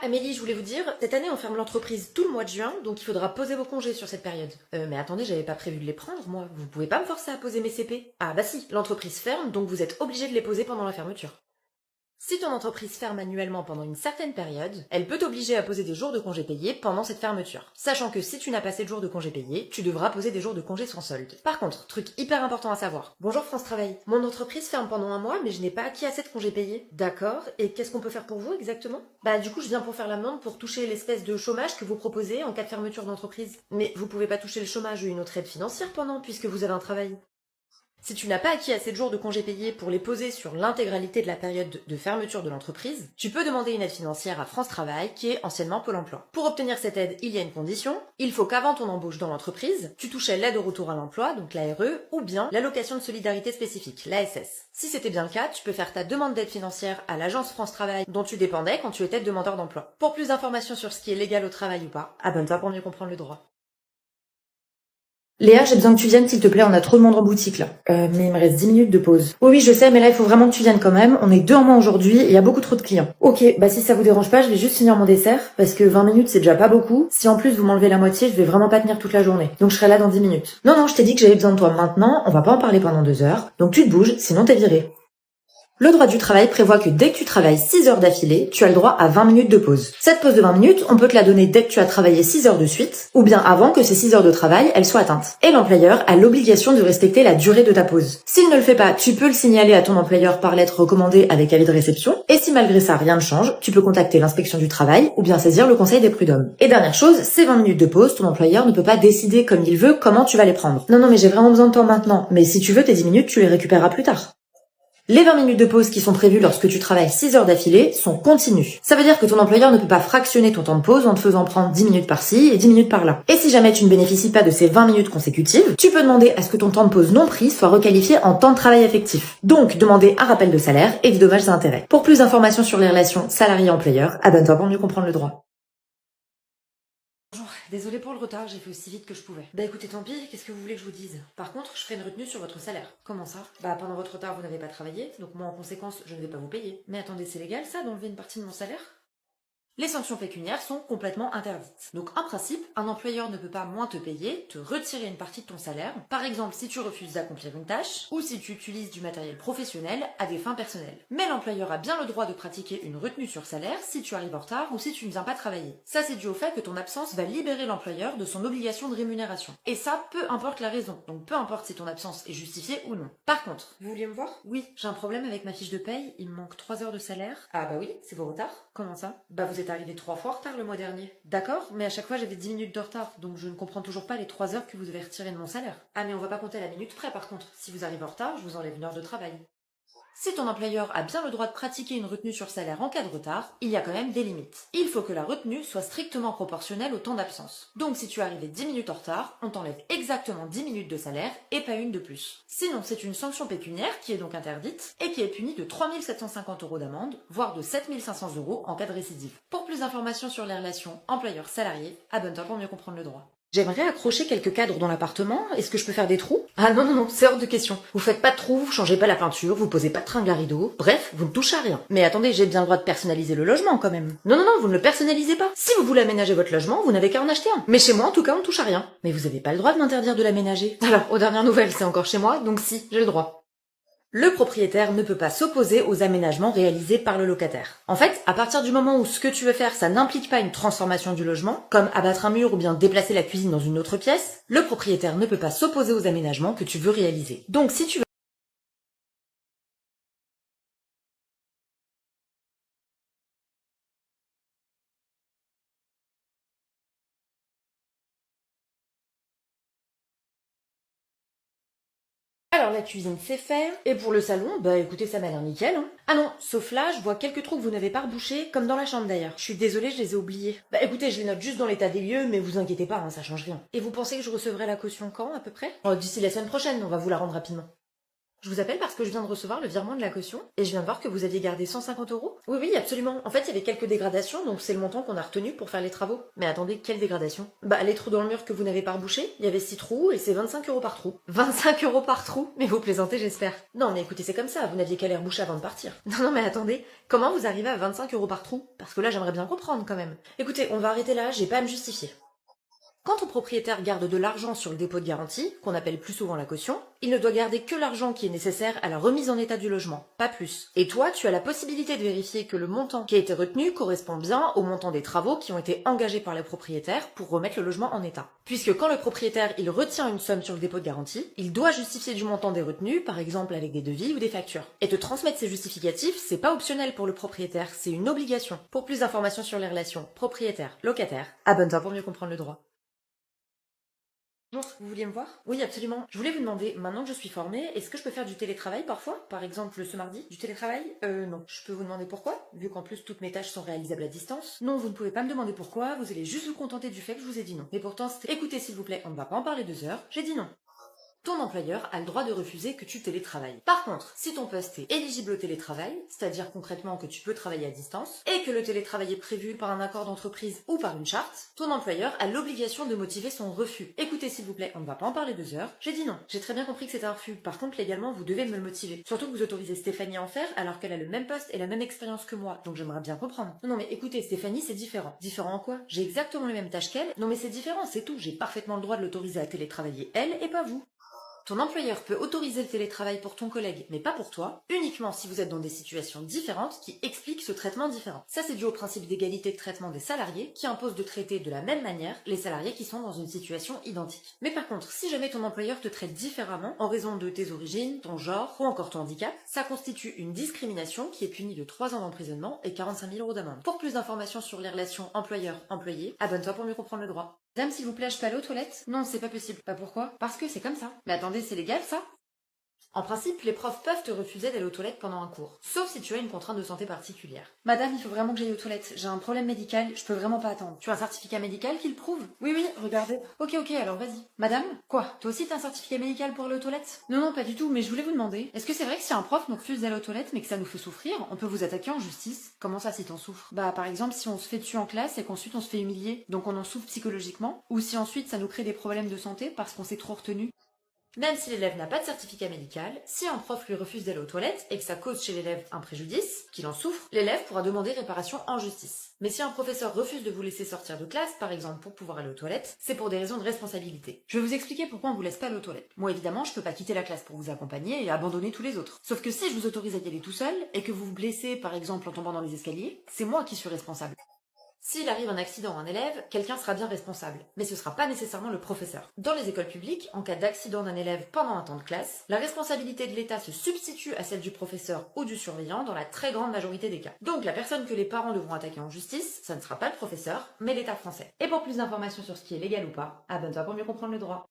Amélie, je voulais vous dire, cette année on ferme l'entreprise tout le mois de juin, donc il faudra poser vos congés sur cette période. Mais attendez, j'avais pas prévu de les prendre, moi. Vous pouvez pas me forcer à poser mes CP. Ah bah si, l'entreprise ferme, donc vous êtes obligé de les poser pendant la fermeture. Si ton entreprise ferme annuellement pendant une certaine période, elle peut t'obliger à poser des jours de congés payés pendant cette fermeture. Sachant que si tu n'as pas assez de jours de congés payés, tu devras poser des jours de congés sans solde. Par contre, truc hyper important à savoir. Bonjour France Travail. Mon entreprise ferme pendant un mois, mais je n'ai pas acquis assez de congés payés. D'accord. Et qu'est-ce qu'on peut faire pour vous exactement? Bah du coup, je viens pour faire la demande pour toucher l'espèce de chômage que vous proposez en cas de fermeture d'entreprise. Mais vous pouvez pas toucher le chômage ou une autre aide financière pendant, puisque vous avez un travail. Si tu n'as pas acquis assez de jours de congés payés pour les poser sur l'intégralité de la période de fermeture de l'entreprise, tu peux demander une aide financière à France Travail, qui est anciennement Pôle emploi. Pour obtenir cette aide, il y a une condition. Il faut qu'avant ton embauche dans l'entreprise, tu touchais l'aide au retour à l'emploi, donc l'ARE, ou bien l'allocation de solidarité spécifique, l'ASS. Si c'était bien le cas, tu peux faire ta demande d'aide financière à l'agence France Travail dont tu dépendais quand tu étais demandeur d'emploi. Pour plus d'informations sur ce qui est légal au travail ou pas, abonne-toi pour mieux comprendre le droit. Léa, j'ai besoin que tu viennes, s'il te plaît, on a trop de monde en boutique, là. Mais il me reste 10 minutes de pause. Oui, je sais, mais là, il faut vraiment que tu viennes quand même. On est 2 en moins aujourd'hui et il y a beaucoup trop de clients. Ok, bah si ça vous dérange pas, je vais juste finir mon dessert, parce que 20 minutes, c'est déjà pas beaucoup. Si en plus vous m'enlevez la moitié, je vais vraiment pas tenir toute la journée. Donc je serai là dans 10 minutes. Non, je t'ai dit que j'avais besoin de toi maintenant, on va pas en parler pendant 2 heures. Donc tu te bouges, sinon t'es viré. Le droit du travail prévoit que dès que tu travailles 6 heures d'affilée, tu as le droit à 20 minutes de pause. Cette pause de 20 minutes, on peut te la donner dès que tu as travaillé 6 heures de suite, ou bien avant que ces 6 heures de travail, elles soient atteintes. Et l'employeur a l'obligation de respecter la durée de ta pause. S'il ne le fait pas, tu peux le signaler à ton employeur par lettre recommandée avec avis de réception, et si malgré ça rien ne change, tu peux contacter l'inspection du travail, ou bien saisir le conseil des prud'hommes. Et dernière chose, ces 20 minutes de pause, ton employeur ne peut pas décider comme il veut comment tu vas les prendre. Non, mais j'ai vraiment besoin de temps maintenant, mais si tu veux tes 10 minutes, tu les récupéreras plus tard. Les 20 minutes de pause qui sont prévues lorsque tu travailles 6 heures d'affilée sont continues. Ça veut dire que ton employeur ne peut pas fractionner ton temps de pause en te faisant prendre 10 minutes par-ci et 10 minutes par-là. Et si jamais tu ne bénéficies pas de ces 20 minutes consécutives, tu peux demander à ce que ton temps de pause non pris soit requalifié en temps de travail effectif. Donc, demander un rappel de salaire et des dommages et intérêts. Pour plus d'informations sur les relations salarié-employeur, abonne-toi pour mieux comprendre le droit. Désolée pour le retard, j'ai fait aussi vite que je pouvais. Bah écoutez, tant pis, qu'est-ce que vous voulez que je vous dise? Par contre, je ferai une retenue sur votre salaire. Comment ça? Bah pendant votre retard, vous n'avez pas travaillé, donc moi en conséquence, je ne vais pas vous payer. Mais attendez, c'est légal ça, d'enlever une partie de mon salaire? Les sanctions pécuniaires sont complètement interdites. Donc en principe, un employeur ne peut pas moins te payer, te retirer une partie de ton salaire, par exemple si tu refuses d'accomplir une tâche, ou si tu utilises du matériel professionnel à des fins personnelles. Mais l'employeur a bien le droit de pratiquer une retenue sur salaire si tu arrives en retard ou si tu ne viens pas travailler. Ça c'est dû au fait que ton absence va libérer l'employeur de son obligation de rémunération. Et ça, peu importe la raison, donc peu importe si ton absence est justifiée ou non. Par contre, vous vouliez me voir? Oui, j'ai un problème avec ma fiche de paye, il me manque 3 heures de salaire. Ah bah oui, c'est vos retards. Comment ça? Bah vous êtes arrivé 3 fois en retard le mois dernier. D'accord, mais à chaque fois j'avais 10 minutes de retard, donc je ne comprends toujours pas les 3 heures que vous avez retirées de mon salaire. Ah mais on va pas compter à la minute près par contre. Si vous arrivez en retard, je vous enlève une heure de travail. Si ton employeur a bien le droit de pratiquer une retenue sur salaire en cas de retard, il y a quand même des limites. Il faut que la retenue soit strictement proportionnelle au temps d'absence. Donc si tu es arrivé 10 minutes en retard, on t'enlève exactement 10 minutes de salaire et pas une de plus. Sinon, c'est une sanction pécuniaire qui est donc interdite et qui est punie de 3 750 € d'amende, voire de 7 500 € en cas de récidive. Pour plus d'informations sur les relations employeur-salarié, abonne-toi pour mieux comprendre le droit. J'aimerais accrocher quelques cadres dans l'appartement, est-ce que je peux faire des trous? Ah non, c'est hors de question. Vous faites pas de trous, vous changez pas la peinture, vous posez pas de tringle à rideau, bref, vous ne touchez à rien. Mais attendez, j'ai bien le droit de personnaliser le logement quand même. Non, vous ne le personnalisez pas. Si vous voulez aménager votre logement, vous n'avez qu'à en acheter un. Mais chez moi, en tout cas, on ne touche à rien. Mais vous avez pas le droit de m'interdire de l'aménager. Alors, aux dernières nouvelles, c'est encore chez moi, donc si, j'ai le droit. Le propriétaire ne peut pas s'opposer aux aménagements réalisés par le locataire. En fait, à partir du moment où ce que tu veux faire, ça n'implique pas une transformation du logement, comme abattre un mur ou bien déplacer la cuisine dans une autre pièce, le propriétaire ne peut pas s'opposer aux aménagements que tu veux réaliser. Donc si tu veux Alors la cuisine c'est fait, et pour le salon, bah écoutez ça m'a l'air nickel. Hein. Ah non, sauf là, je vois quelques trous que vous n'avez pas rebouchés, comme dans la chambre d'ailleurs. Je suis désolée, je les ai oubliés. Bah écoutez, je les note juste dans l'état des lieux, mais vous inquiétez pas, hein, ça change rien. Et vous pensez que je recevrai la caution quand à peu près? D'ici la semaine prochaine, on va vous la rendre rapidement. Je vous appelle parce que je viens de recevoir le virement de la caution et je viens de voir que vous aviez gardé 150 euros. Oui, oui, absolument. En fait, il y avait quelques dégradations, donc c'est le montant qu'on a retenu pour faire les travaux. Mais attendez, quelle dégradation? Bah, les trous dans le mur que vous n'avez pas rebouchés, il y avait 6 trous et c'est 25 euros par trou. 25 euros par trou? Mais vous plaisantez, j'espère. Non, mais écoutez, c'est comme ça, vous n'aviez qu'à les reboucher avant de partir. Non, non, mais attendez, comment vous arrivez à 25 euros par trou? Parce que là, j'aimerais bien comprendre quand même. Écoutez, on va arrêter là, j'ai pas à me justifier. Quand ton propriétaire garde de l'argent sur le dépôt de garantie, qu'on appelle plus souvent la caution, il ne doit garder que l'argent qui est nécessaire à la remise en état du logement, pas plus. Et toi, tu as la possibilité de vérifier que le montant qui a été retenu correspond bien au montant des travaux qui ont été engagés par le propriétaire pour remettre le logement en état. Puisque quand le propriétaire il retient une somme sur le dépôt de garantie, il doit justifier du montant des retenues, par exemple avec des devis ou des factures. Et te transmettre ces justificatifs, c'est pas optionnel pour le propriétaire, c'est une obligation. Pour plus d'informations sur les relations propriétaire-locataire, abonne-toi pour mieux comprendre le droit. Bonjour, vous vouliez me voir? Oui, absolument. Je voulais vous demander, maintenant que je suis formée, est-ce que je peux faire du télétravail parfois? Par exemple, ce mardi? Du télétravail? Non. Je peux vous demander pourquoi? Vu qu'en plus toutes mes tâches sont réalisables à distance. Non, vous ne pouvez pas me demander pourquoi, vous allez juste vous contenter du fait que je vous ai dit non. Mais pourtant, c'était... Écoutez, s'il vous plaît, on ne va pas en parler 2 heures, j'ai dit non. Ton employeur a le droit de refuser que tu télétravailles. Par contre, si ton poste est éligible au télétravail, c'est-à-dire concrètement que tu peux travailler à distance, et que le télétravail est prévu par un accord d'entreprise ou par une charte, ton employeur a l'obligation de motiver son refus. Écoutez s'il vous plaît, on ne va pas en parler 2 heures, j'ai dit non. J'ai très bien compris que c'est un refus, par contre légalement vous devez me le motiver. Surtout que vous autorisez Stéphanie à en faire alors qu'elle a le même poste et la même expérience que moi, donc j'aimerais bien comprendre. Non mais écoutez, Stéphanie c'est différent. Différent en quoi? J'ai exactement les mêmes tâches qu'elle, non mais c'est différent, c'est tout, j'ai parfaitement le droit de l'autoriser à télétravailler elle et pas vous. Ton employeur peut autoriser le télétravail pour ton collègue, mais pas pour toi, uniquement si vous êtes dans des situations différentes qui expliquent ce traitement différent. Ça, c'est dû au principe d'égalité de traitement des salariés qui impose de traiter de la même manière les salariés qui sont dans une situation identique. Mais par contre, si jamais ton employeur te traite différemment en raison de tes origines, ton genre ou encore ton handicap, ça constitue une discrimination qui est punie de 3 ans d'emprisonnement et 45 000 euros d'amende. Pour plus d'informations sur les relations employeur-employé, abonne-toi pour mieux comprendre le droit. Dame, s'il vous plaît, je peux aller aux toilettes? Non, c'est pas possible. Pas pourquoi? Parce que c'est comme ça. Mais attendez, c'est légal ça? En principe, les profs peuvent te refuser d'aller aux toilettes pendant un cours, sauf si tu as une contrainte de santé particulière. Madame, il faut vraiment que j'aille aux toilettes. J'ai un problème médical, je peux vraiment pas attendre. Tu as un certificat médical qui le prouve? Oui, oui, regardez. Ok, alors vas-y. Madame? Quoi? Toi aussi t'as un certificat médical pour aller aux toilettes? Non, non, pas du tout, mais je voulais vous demander, est-ce que c'est vrai que si un prof nous refuse d'aller aux toilettes mais que ça nous fait souffrir, on peut vous attaquer en justice? Comment ça si t'en souffres? Bah par exemple si on se fait dessus en classe et qu'ensuite on se fait humilier, donc on en souffre psychologiquement, ou si ensuite ça nous crée des problèmes de santé parce qu'on s'est trop retenu. Même si l'élève n'a pas de certificat médical, si un prof lui refuse d'aller aux toilettes et que ça cause chez l'élève un préjudice, qu'il en souffre, l'élève pourra demander réparation en justice. Mais si un professeur refuse de vous laisser sortir de classe, par exemple pour pouvoir aller aux toilettes, c'est pour des raisons de responsabilité. Je vais vous expliquer pourquoi on vous laisse pas aller aux toilettes. Moi évidemment, je peux pas quitter la classe pour vous accompagner et abandonner tous les autres. Sauf que si je vous autorise à y aller tout seul, et que vous vous blessez par exemple en tombant dans les escaliers, c'est moi qui suis responsable. S'il arrive un accident à un élève, quelqu'un sera bien responsable, mais ce sera pas nécessairement le professeur. Dans les écoles publiques, en cas d'accident d'un élève pendant un temps de classe, la responsabilité de l'État se substitue à celle du professeur ou du surveillant dans la très grande majorité des cas. Donc la personne que les parents devront attaquer en justice, ça ne sera pas le professeur, mais l'État français. Et pour plus d'informations sur ce qui est légal ou pas, abonne-toi pour mieux comprendre le droit.